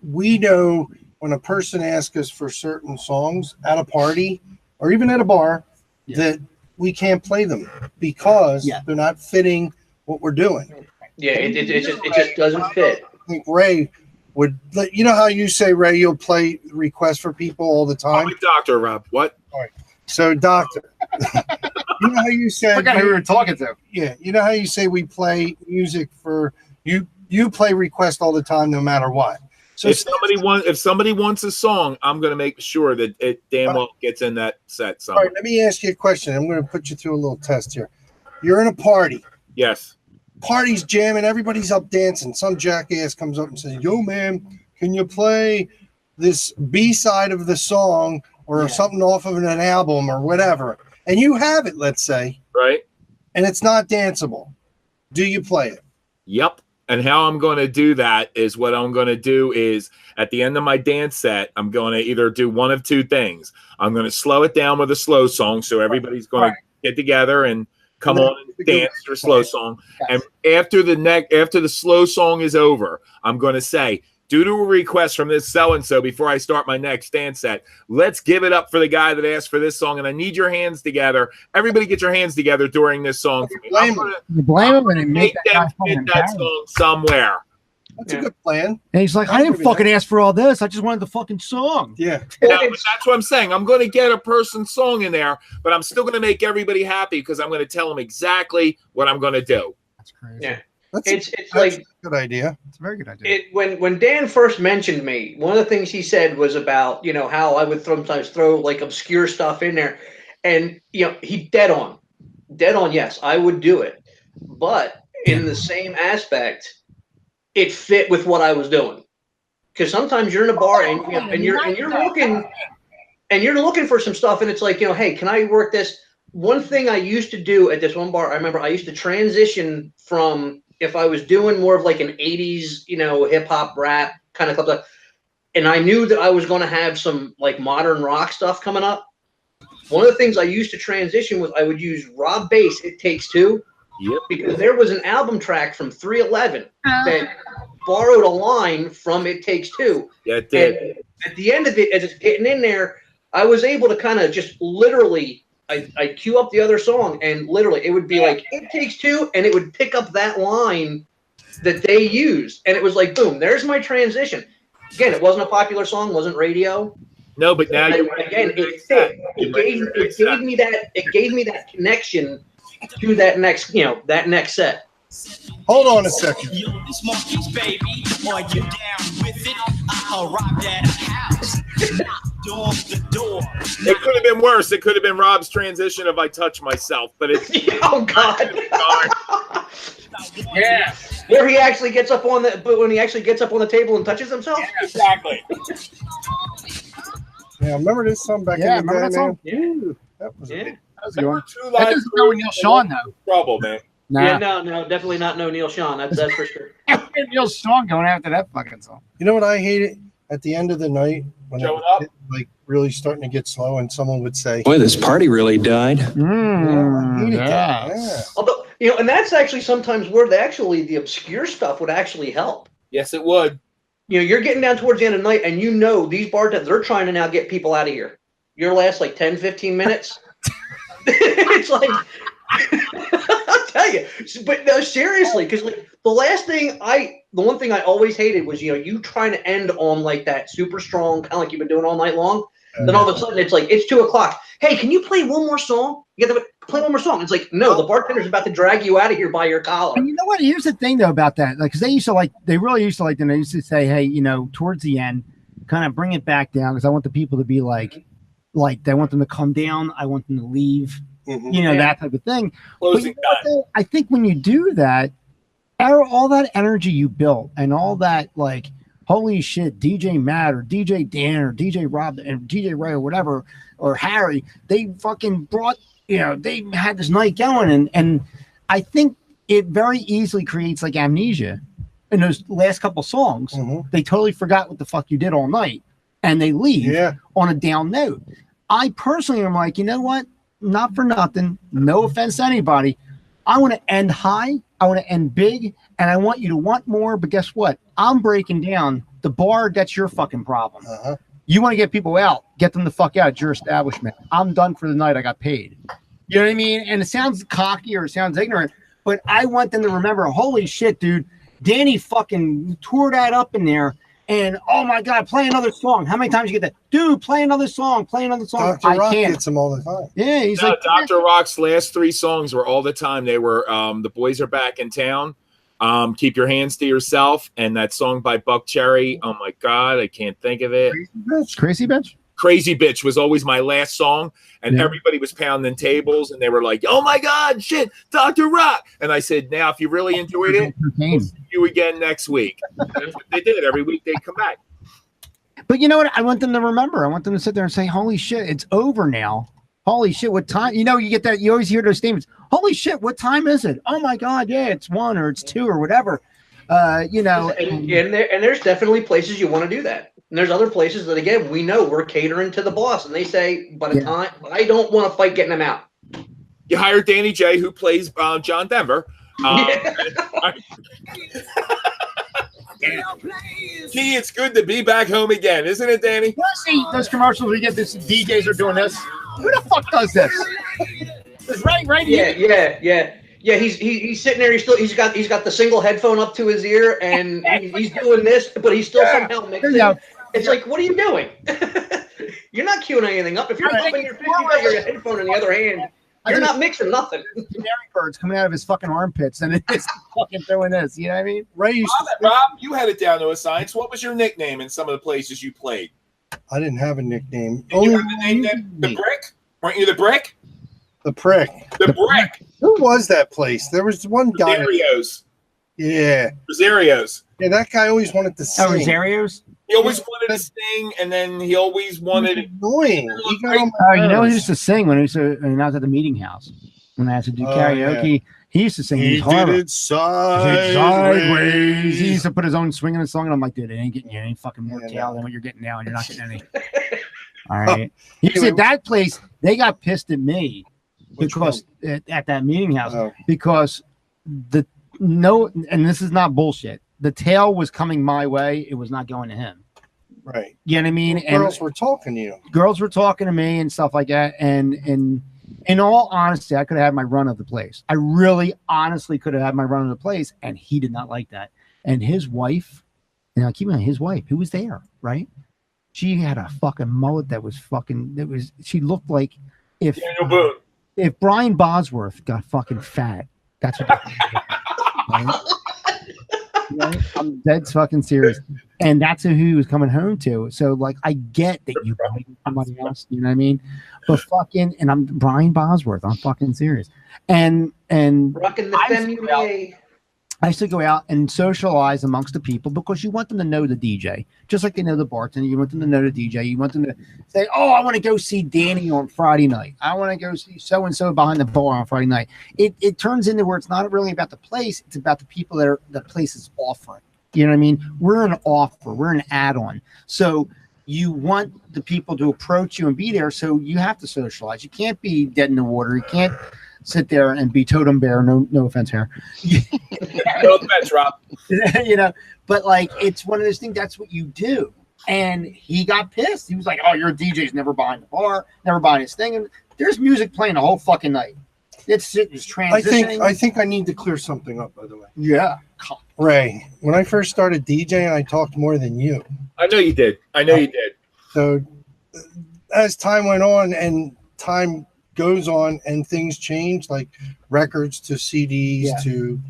we know when a person asks us for certain songs at a party or even at a bar that we can't play them because they're not fitting what we're doing. Yeah, it just doesn't fit. I think Ray would let you know how you say, Ray, you'll play requests for people all the time. Doctor Rob, what? All right. So, Doctor, you know how you said I forgot who we were talking to. Yeah, you know how you say we play music for you. You play requests all the time, no matter what. So if somebody wants a song, I'm going to make sure that it damn well gets in that set somewhere. All right, let me ask you a question. I'm going to put you through a little test here. You're in a party. Yes. Party's jamming. Everybody's up dancing. Some jackass comes up and says, yo, man, can you play this B-side of the song or something off of an album or whatever? And you have it, let's say. Right. And it's not danceable. Do you play it? Yep. And how I'm going to do that is what I'm going to do is at the end of my dance set, I'm going to either do one of two things. I'm going to slow it down with a slow song. So everybody's going to get together and come on and dance to a slow song. And after the slow song is over, I'm going to say, due to a request from this so-and-so before I start my next dance set, let's give it up for the guy that asked for this song. And I need your hands together. Everybody get your hands together during this song. You blame him and make them fit that song somewhere. That's a good plan. And he's like, I didn't fucking ask for all this. I just wanted the fucking song. Yeah. But that's what I'm saying. I'm going to get a person's song in there, but I'm still going to make everybody happy because I'm going to tell them exactly what I'm going to do. That's crazy. Yeah. That's like a good idea. It's a very good idea. When Dan first mentioned me, one of the things he said was about, how I would sometimes throw like obscure stuff in there. And, he dead on. Yes, I would do it. But in the same aspect, it fit with what I was doing. Because sometimes you're in a bar and you're looking for some stuff and it's like, hey, can I work this? One thing I used to do at this one bar, I remember I used to transition from if I was doing more of like an 80s, hip hop rap kind of stuff, and I knew that I was going to have some like modern rock stuff coming up. One of the things I used to transition was I would use Rob Bass, It Takes Two, because there was an album track from 311 that borrowed a line from It Takes Two. Yeah, it did. And at the end of it, as it's getting in there, I was able to kind of just literally I cue up the other song and literally it would be like It Takes Two and it would pick up that line that they used and it was like boom, there's my transition. Again, it wasn't a popular song, wasn't radio. No, but now it fit. It gave me that connection to that next set. Hold on a second. Yo, this monkey's baby, are you down with it? I arrived at a house, knocked on the door. It could have been worse. It could have been Rob's transition of I Touch Myself, but it's oh God. Yeah. Where he actually gets up on the table and touches himself? Yeah, exactly. Yeah, remember this song back in the day, remember that song? Yeah. That was That was a good one. Two That doesn't go with Neil Sean though. Trouble, man. Nah. Yeah, no, definitely not no Neil Sean. That's for sure. Neil Sean going after that fucking song. You know what I hated at the end of the night when Showing it up? like really starting to get slow and someone would say, Boy, this party really died. I hated that. Yeah. Although, and that's actually sometimes where the obscure stuff would actually help. Yes, it would. You're getting down towards the end of the night and these bartenders, they're trying to now get people out of here. Your last like 10, 15 minutes. It's like, I'll tell you, but no, seriously, because like the one thing I always hated was, you trying to end on like that super strong, kind of like you've been doing all night long. Then all of a sudden it's like, it's 2:00. Hey, can you play one more song? You get the play one more song. It's like, no, the bartender's about to drag you out of here by your collar. And you know what? Here's the thing though about that, like, because they really used to like, and they used to say, hey, you know, towards the end, kind of bring it back down because I want the people to be like I want them to come down, I want them to leave, you know, that type of thing. Closing time. I think when you do that, all that energy you built and all that, like, holy shit, DJ Matt or DJ Dan or DJ Rob and DJ Ray or whatever, or Harry, they fucking brought, you know, they had this night going. And I think it very easily creates like amnesia in those last couple songs. They totally forgot what the fuck you did all night and they leave on a down note. I personally am like, you know what? Not for nothing. No offense to anybody. I want to end high. I want to end big. And I want you to want more. But guess what? I'm breaking down the bar. That's your fucking problem. You want to get people out, get them the fuck out. It's your establishment. I'm done for the night. I got paid. You know what I mean? And it sounds cocky or it sounds ignorant, but I want them to remember, holy shit, dude, Danny fucking tore that up in there. And oh my God, play another song. How many times you get that? Dude, play another song. Play another song. Dr. Rock gets him all the time. Yeah, he's like Dr. Rock's last 3 songs were all the time. They were The Boys Are Back in Town, Keep Your Hands to Yourself, and that song by Buck Cherry. Oh my God, I can't think of it. Crazy Bitch. Crazy Bitch was always my last song, and everybody was pounding tables, and they were like, "Oh my God, shit, Dr. Rock!" And I said, "Now, if you really enjoyed it, we'll see you again next week." And that's what they did. Every week they'd come back. But you know what? I want them to remember. I want them to sit there and say, "Holy shit, it's over now. Holy shit, what time?" You know, you get that. You always hear those statements. "Holy shit, what time is it? Oh my God, yeah, it's 1 or it's 2 or whatever." You know, and there's definitely places you want to do that. And there's other places that, again, we know we're catering to the boss. And they say, by the time, I don't want to fight getting them out. You hire Danny J, who plays John Denver. Gee, it's good to be back home again, isn't it, Danny? You see those commercials we get, this DJs are doing this. Who the fuck does this? It's right here. Yeah, he's sitting there. He's got the single headphone up to his ear, and he's doing this, but he's still somehow mixing. It's like, what are you doing? You're not queuing anything up. If you're pumping your fist, you got your headphone in the other hand. You're not mixing nothing. Canary birds coming out of his fucking armpits, and it's fucking doing this. You know what I mean? Rob, you had it down to a science. What was your nickname in some of the places you played? I didn't have a nickname. Did you have the name The Brick? Weren't you The Brick? The Prick. The Brick. Who was that place? There was one guy. Rosario's. Yeah. Rosario's. Yeah, that guy always wanted to sing. Oh, Rosario's? He always wanted to sing, and then he always wanted it. Annoying. You know, he used to sing when I was at the meeting house. When I had to do karaoke, he used to sing. He did it sideways. He used to put his own swing in the song, and I'm like, dude, it ain't getting you any fucking more tail than what you're getting now, and you're not getting any. All right. He said that place, they got pissed at me because at that meeting house because and this is not bullshit. The tail was coming my way. It was not going to him. Right. You know what I mean? Well, girls were talking to you. Girls were talking to me and stuff like that. And in all honesty, I could have had my run of the place. I really honestly could have had my run of the place. And he did not like that. And his wife, keep in mind, his wife, who was there, right? She had a fucking mullet that was she looked like if Brian Bosworth got fucking fat. That's what right? Right? I'm dead fucking serious. And that's who he was coming home to. So, like, I get that you like somebody else, you know what I mean? But fucking, I'm Brian Bosworth. I'm fucking serious. And rocking the FMUA. I used to go out and socialize amongst the people because you want them to know the DJ, just like they know the bartender. You want them to know the DJ. You want them to say, "Oh, I want to go see Danny on Friday night. I want to go see so and so behind the bar on Friday night." It turns into where it's not really about the place; it's about the people that the place is offering. You know what I mean? We're an offer. We're an add-on. So you want the people to approach you and be there. So you have to socialize. You can't be dead in the water. You can't sit there and be totem bear. No offense here. No offense, Rob. You know, but like it's one of those things. That's what you do. And he got pissed. He was like, "Oh, your DJ's never behind the bar, never behind his thing." And there's music playing the whole fucking night. It's transitioning. I think I need to clear something up. By the way. Yeah. Ray, when I first started DJing, I talked more than you. I know you did. So as time went on and time goes on and things change, like records to CDs Yeah. to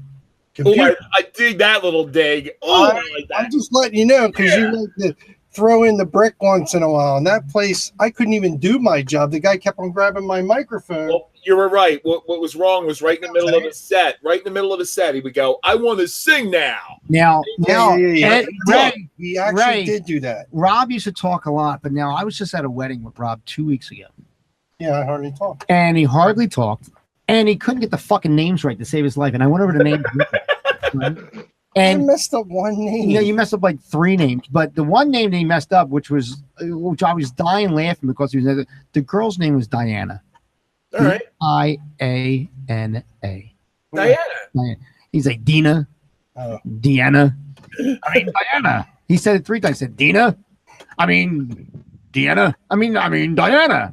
Oh, computer. I dig that little dig. Oh, I like that. I'm just letting you know because you like to throw in the brick once in a while. And that place, I couldn't even do my job. The guy kept on grabbing my microphone. Well, you were right. What was wrong was right in the middle of the set. Right in the middle of the set, he would go, "I want to sing now." Now, Yeah. Ray, He actually Ray. did do that. Rob used to talk a lot, but now I was just at a wedding with Rob 2 weeks ago, Yeah, I hardly talk. and he hardly talked, and he couldn't get the fucking names right to save his life. And I went over the names, right? I And messed up one name. you messed up like 3 names, but the one name that he messed up, which I was dying laughing because he was the girl's name was Diana. All right, Diana. Diana. He's like Dina, Oh. Deanna. I mean Diana. He said it 3 times. I said Dina. I mean Deanna. I mean Diana.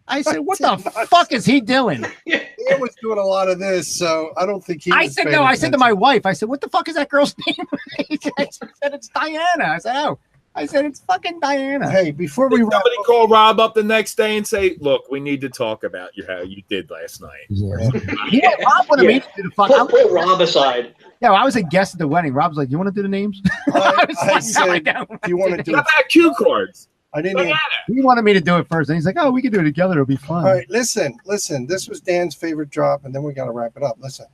I said, what the fuck is he doing? He was doing a lot of this, so I don't think he. I was said paying no. I said to attention. my wife, I said, what the fuck is that girl's name? I said it's Diana. I said, oh. I said it's fucking Diana. Hey, before we Did wrap somebody up, call Rob up the next day and say, "Look, we need to talk about how you did last night." Yeah. Rob wanted me to do the fuck. Put Rob aside. Yeah, I was a guest at the wedding. Rob's like, "You want to do the names?" I said, do you want to do How it? about cue cards? I didn't even. He wanted me to do it first, and he's like, "Oh, we can do it together. It'll be fun." All right, listen. This was Dan's favorite drop, and then we got to wrap it up. Listen,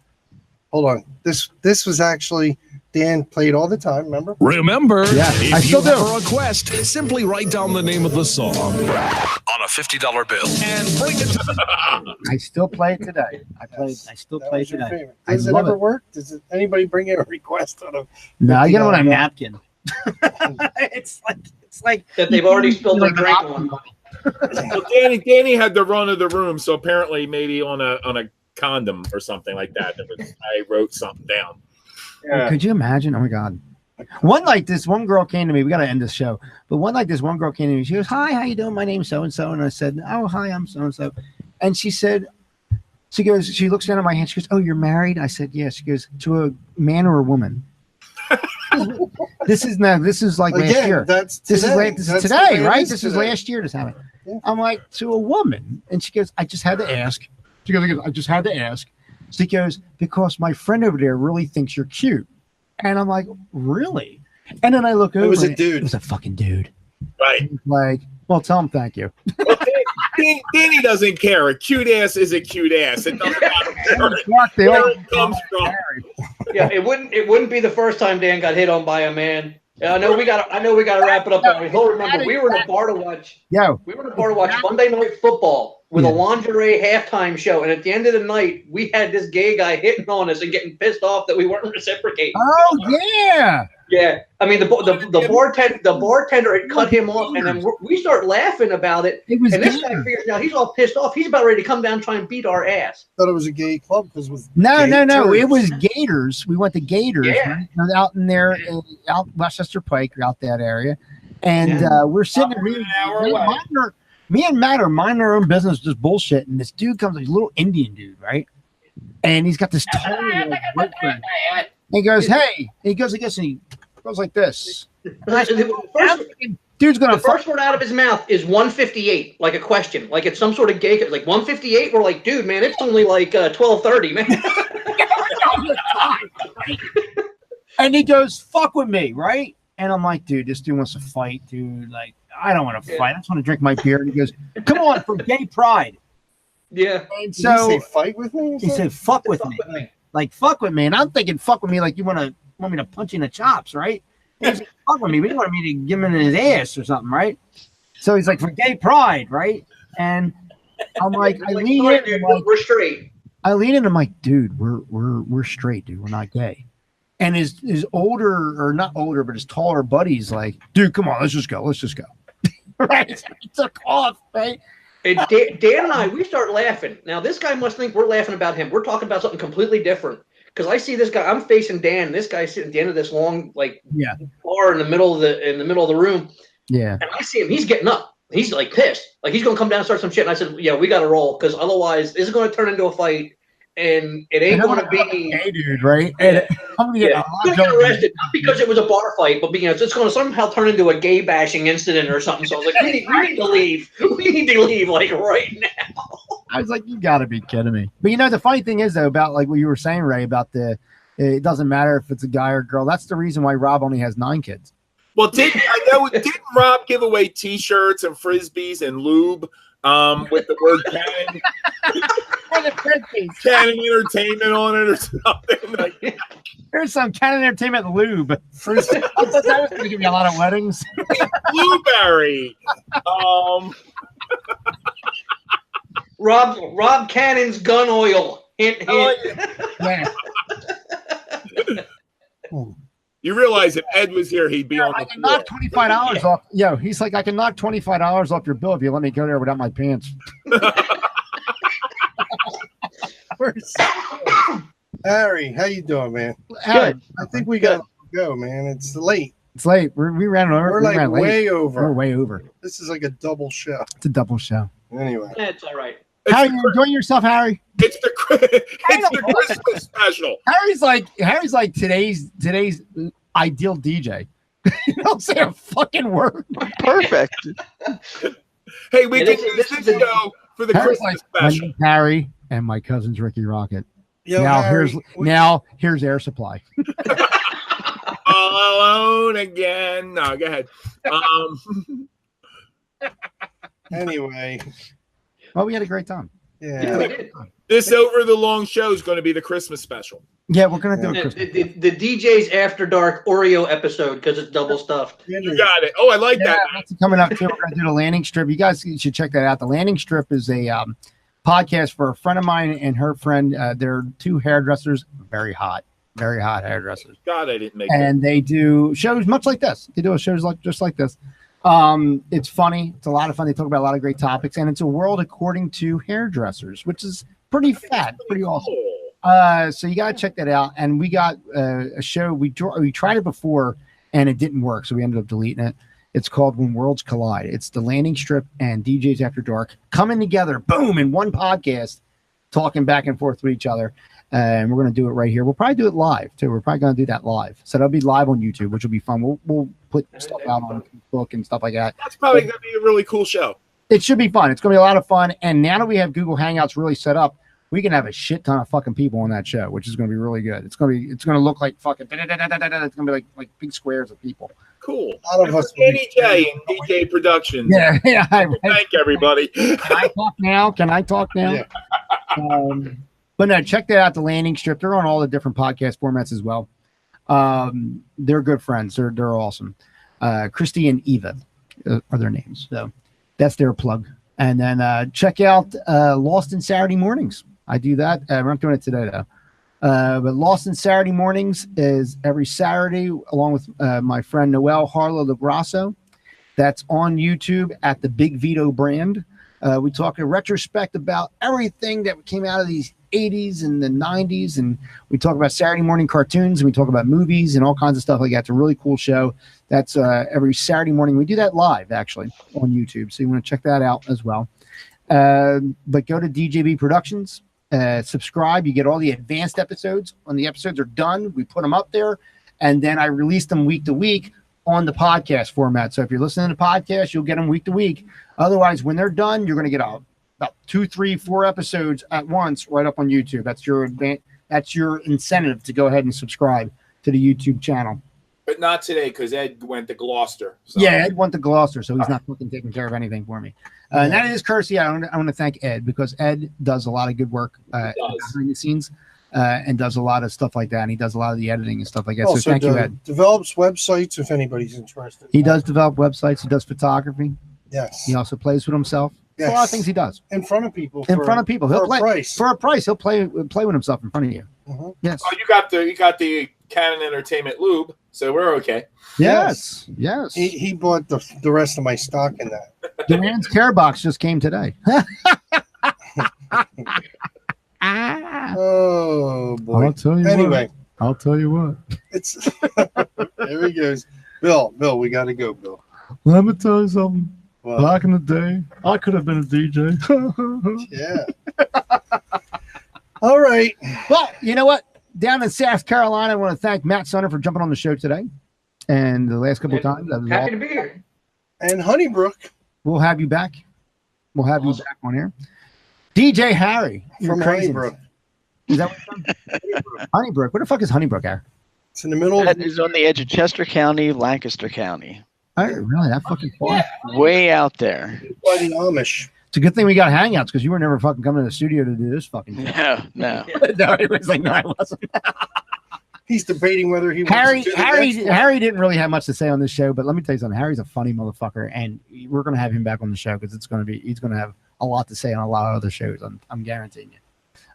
hold on. This was actually Dan played all the time. Remember? Remember, Yeah, if I still you have do. a request, simply write down the name of the song on a $50 bill and bring it to I still play it today. I still That play it was your today. favorite. I Does it love ever it. work? Does anybody bring in a request on a? No, I get it on a $50 napkin. it's like That they've already spilled their drink on. Well, Danny had the run of the room, so apparently maybe on a condom or something like that. I wrote something down. Yeah. Could you imagine? Oh my god. One girl came to me. We got to end this show. But one girl came to me. She goes, "Hi, how you doing? My name's so and so." And I said, "Oh, hi, I'm so and so." And she said, she looks down at my hand. She goes, "Oh, you're married?" I said, "Yes." She goes, "To a man or a woman?" This is like last Again, year. that's This today. is That's the today, way it right? is This is today. last year. This happened. Yeah. I'm like, to a woman, and she goes, "I just had to ask." She goes, "I just had to ask." She goes, "Because my friend over there really thinks you're cute," and I'm like, "Really?" And then I look over. It was a and dude. It was a fucking dude. Right. Like, well, tell him thank you. Well, Danny doesn't care. A cute ass is a cute ass. It doesn't matter where it comes from. Yeah, it wouldn't be the first time Dan got hit on by a man. I know we got to wrap it up. But he'll remember we were in a bar to watch. Yo, We were in a bar to watch Monday Night Football with a lingerie halftime show, and at the end of the night, we had this gay guy hitting on us and getting pissed off that we weren't reciprocating. oh yeah. Yeah, I mean the bartender had cut him off, and then we start laughing about it. It was And this guy gators. figures now he's all pissed off. He's about ready to come down and try and beat our ass. Thought it was a gay club because it was No. gay It was tourists. Gators. We went to Gators, Yeah. right? Out in there, out Westchester Pike, or out that area, and we're sitting there. About an hour away. Me and Matt are minding our own business, just bullshit. And this dude comes, like a little Indian dude, right? And he's got this tiny like, white friend. And he goes, "Hey," and he goes like this. Dude's gonna The first word out of his mouth is 158, like a question, like it's some sort of gay, like 158. We're like, dude, man, it's only like 12:30, man. And he goes, "Fuck with me," right? And I'm like, "Dude, this dude wants to fight, dude. Like, I don't want to fight. I just want to drink my beer." And he goes, "Come on, for gay pride." Yeah. And Did he so say fight with me? he said, "Fuck with me." Like, fuck with me. And I'm thinking, fuck with me, like you want me to punch you in the chops, right? And he's like, fuck with me. But he wanted me to give him in his ass or something, right? So he's like, for gay pride, right? And I'm like, I Like, lean sorry, in, dude, I'm like, we're straight. and I'm like, dude, we're straight, dude. We're not gay. And his older, or not older, but his taller buddy's like, dude, come on, let's just go. Right? So he took off, right? And Dan and I, we start laughing. Now this guy must think we're laughing about him. We're talking about something completely different. Because I see this guy, I'm facing Dan. This guy's sitting at the end of this long, like, bar in the middle of the room. Yeah. And I see him. He's getting up. He's like pissed. Like he's gonna come down and start some shit. And I said, yeah, we gotta roll, because otherwise this is gonna turn into a fight, and it ain't gonna be. Hey, dude, right? And I'm gonna get He's gonna get arrested, not because it was a bar fight, but because it's gonna somehow turn into a gay bashing incident or something. So I was like, we need to leave. We need to leave like right now. I was like, you got to be kidding me. But the funny thing is though about like what you were saying, Ray, about it doesn't matter if it's a guy or a girl. That's the reason why Rob only has 9 kids. Well, didn't Rob give away T-shirts and frisbees and lube with the word Canon Entertainment on it or something? Like, there's some Canon Entertainment lube. I thought that was going to give me a lot of weddings. Blueberry. Rob Cannon's gun oil. Hint, hint. Yeah. You realize if Ed was here, he'd be on the I can knock $25 off. Yo, he's like, I can knock $25 off your bill if you let me go there without my pants. Harry, how you doing, man? Good. I think we got to go, man. It's late. It's late. We ran over. We're We like ran late. way over. We're way over. This is like a double show. It's a double show. Anyway. That's all right. How are you enjoying yourself, Harry? It's the Christmas special. Harry's like today's ideal DJ. You don't say a fucking word. Perfect. Hey, we can use this show for the Harry's Christmas like, special. I'm Harry and my cousin's Ricky Rocket. Yo, now Harry, here's Air Supply. All alone again. No, go ahead. Anyway. Well, we had a great time. Yeah, we did. This over the long show is going to be the Christmas special. Yeah, we're gonna do a Christmas. The DJs After Dark Oreo episode because it's double stuffed. You got it. Oh, I like that. That's coming up too. We're gonna do the landing strip. You guys should check that out. The landing strip is a podcast for a friend of mine and her friend. They're 2 hairdressers, very hot hairdressers. God, I didn't make And they do shows much like this. They do shows just like this. It's funny. It's a lot of fun. They talk about a lot of great topics, and it's a world according to hairdressers, which is pretty fat, pretty awesome. So you got to check that out. And we got a show. We tried it before, and it didn't work, so we ended up deleting it. It's called When Worlds Collide. It's the landing strip and DJs After Dark coming together, boom, in one podcast, talking back and forth with each other. And we're going to do it right here. We'll probably do it live too. We're probably going to do that live. So that'll be live on YouTube, which will be fun. We'll put stuff out on Facebook and stuff like that. That's probably going to be a really cool show. It should be fun. It's going to be a lot of fun. And now that we have Google Hangouts really set up, we can have a shit ton of fucking people on that show, which is going to be really good. It's going to look like fucking. It's going to be like big squares of people. Cool. A lot of us. Danny J and DJ Productions. Yeah. Thank everybody. Can I talk now? Yeah. But no, check that out. The landing strip. They're on all the different podcast formats as well. They're good friends. They're awesome. Christy and Eva are their names. So that's their plug. And then check out Lost in Saturday Mornings. I do that. We're not doing it today though. But Lost in Saturday Mornings is every Saturday, along with my friend Noel Harlow Lagrasso. That's on YouTube at the Big Vito brand. We talk in retrospect about everything that came out of these 80s and the 90s, and we talk about Saturday morning cartoons, and we talk about movies and all kinds of stuff like that. It's a really cool show. That's every Saturday morning. We do that live actually on YouTube, so you want to check that out as well. But go to DJB Productions, subscribe. You get all the advanced episodes. When the episodes are done, we put them up there, and then I release them week to week on the podcast format. So if you're listening to the podcast, you'll get them week to week. Otherwise, when they're done, you're going to get about 2, 3, 4 episodes at once right up on YouTube. That's your incentive to go ahead and subscribe to the YouTube channel. But not today because Ed went to Gloucester. So. Yeah, Ed went to Gloucester, so he's not fucking taking care of anything for me. And that is courtesy. I want to thank Ed because Ed does a lot of good work behind the scenes and does a lot of stuff like that. And he does a lot of the editing and stuff like that. Also, so thank you, Ed. Develops websites if anybody's interested. He does develop websites. He does photography. Yes. He also plays with himself. Yes. A lot of things he does. In front of people. In front of people. He'll play price. for a price. He'll play with himself in front of you. Mm-hmm. Yes. Oh, you got the Canon Entertainment lube, so we're okay. Yes. He bought the rest of my stock in that. Duran's care box just came today. Oh boy. I'll tell you anyway. What. I'll tell you what. It's there he goes. Bill, we gotta go, Bill. Let me tell you something. Well, Back in the day, I could have been a DJ. yeah. All right. Well, you know what? Down in South Carolina, I want to thank Matt Sunner for jumping on the show today. And the last couple of times. Happy to be here. And Honeybrook. We'll have you back. We'll have you back on here. DJ Harry from crazy. Honeybrook. Is that Honeybrook? Where the fuck is Honeybrook, Harry? It's in the middle. That is on the edge of Chester County, Lancaster County. Oh, really? That fucking far? Way out there. By the Amish. It's a good thing we got hangouts because you were never fucking coming to the studio to do this fucking thing. No. No, he was like, no, I wasn't. He's debating whether he wants to do the next one. Harry didn't really have much to say on this show, but let me tell you something. Harry's a funny motherfucker, and we're gonna have him back on the show because he's gonna have a lot to say on a lot of other shows. I'm guaranteeing you.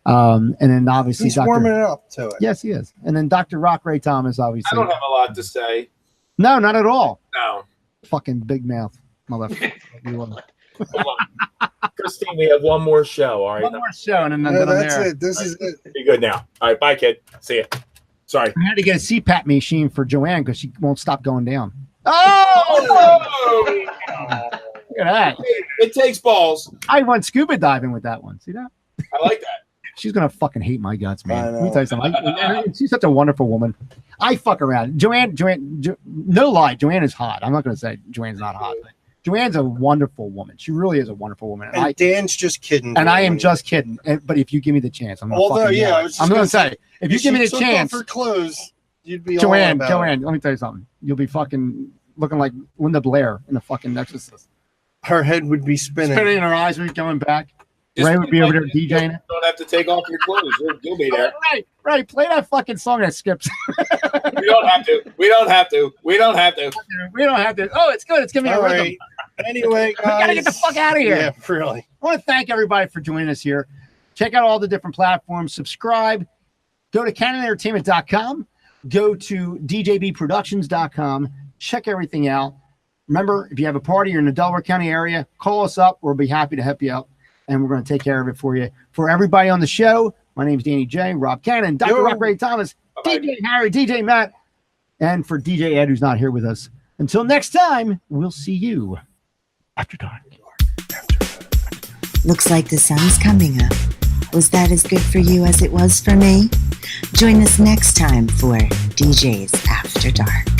And then obviously He's warming it up to it. Yes, he is. And then Dr. Rock Ray Thomas, obviously. I don't have a lot to say. No, not at all. No. Fucking big mouth, motherfucker. Hold on. Christine, we have one more show. All right. One more show, and then No, then I'm that's there. it. This is it. Be good now. All right. Bye, kid. See ya. Sorry. I had to get a CPAP machine for Joanne because she won't stop going down. Oh! Look at that. It takes balls. I went scuba diving with that one. See that? I like that. She's gonna fucking hate my guts, I man. know. Let me tell you something. She's such a wonderful woman. I fuck around. Joanne, no lie, Joanne is hot. I'm not gonna say Joanne's not hot. But Joanne's a wonderful woman. She really is a wonderful woman. And Dan's just kidding. And I am just kidding. But if you give me the chance, I'm gonna. Although, fucking yeah, yell. I was just I'm gonna gonna say if you give me the took chance, off her clothes, you'd be all Joanne, about it. let me tell you something. You'll be fucking looking like Linda Blair in the fucking Exorcist. Her head would be spinning. Spinning, her eyes would be going back. Just Ray would be over there you DJing it. don't have to take off your clothes. You'll be there. Right. Play that fucking song that skips. We don't have to. We don't have to. We don't have to. We don't have to. Oh, it's good. It's giving me a All rhythm. right. Anyway, guys. We gotta get the fuck out of here. Yeah, really. I want to thank everybody for joining us here. Check out all the different platforms. Subscribe. Go to canonentertainment.com. Go to djbproductions.com. Check everything out. Remember, if you have a party or in the Delaware County area, call us up. We'll be happy to help you out, and we're going to take care of it for you. For everybody on the show, my name is Danny J, Rob Cannon, Dr. Rock Ray Thomas, Bye-bye. DJ Harry, DJ Matt, and for DJ Ed, who's not here with us. Until next time, we'll see you after dark. Looks like the sun's coming up. Was that as good for you as it was for me? Join us next time for DJs After Dark.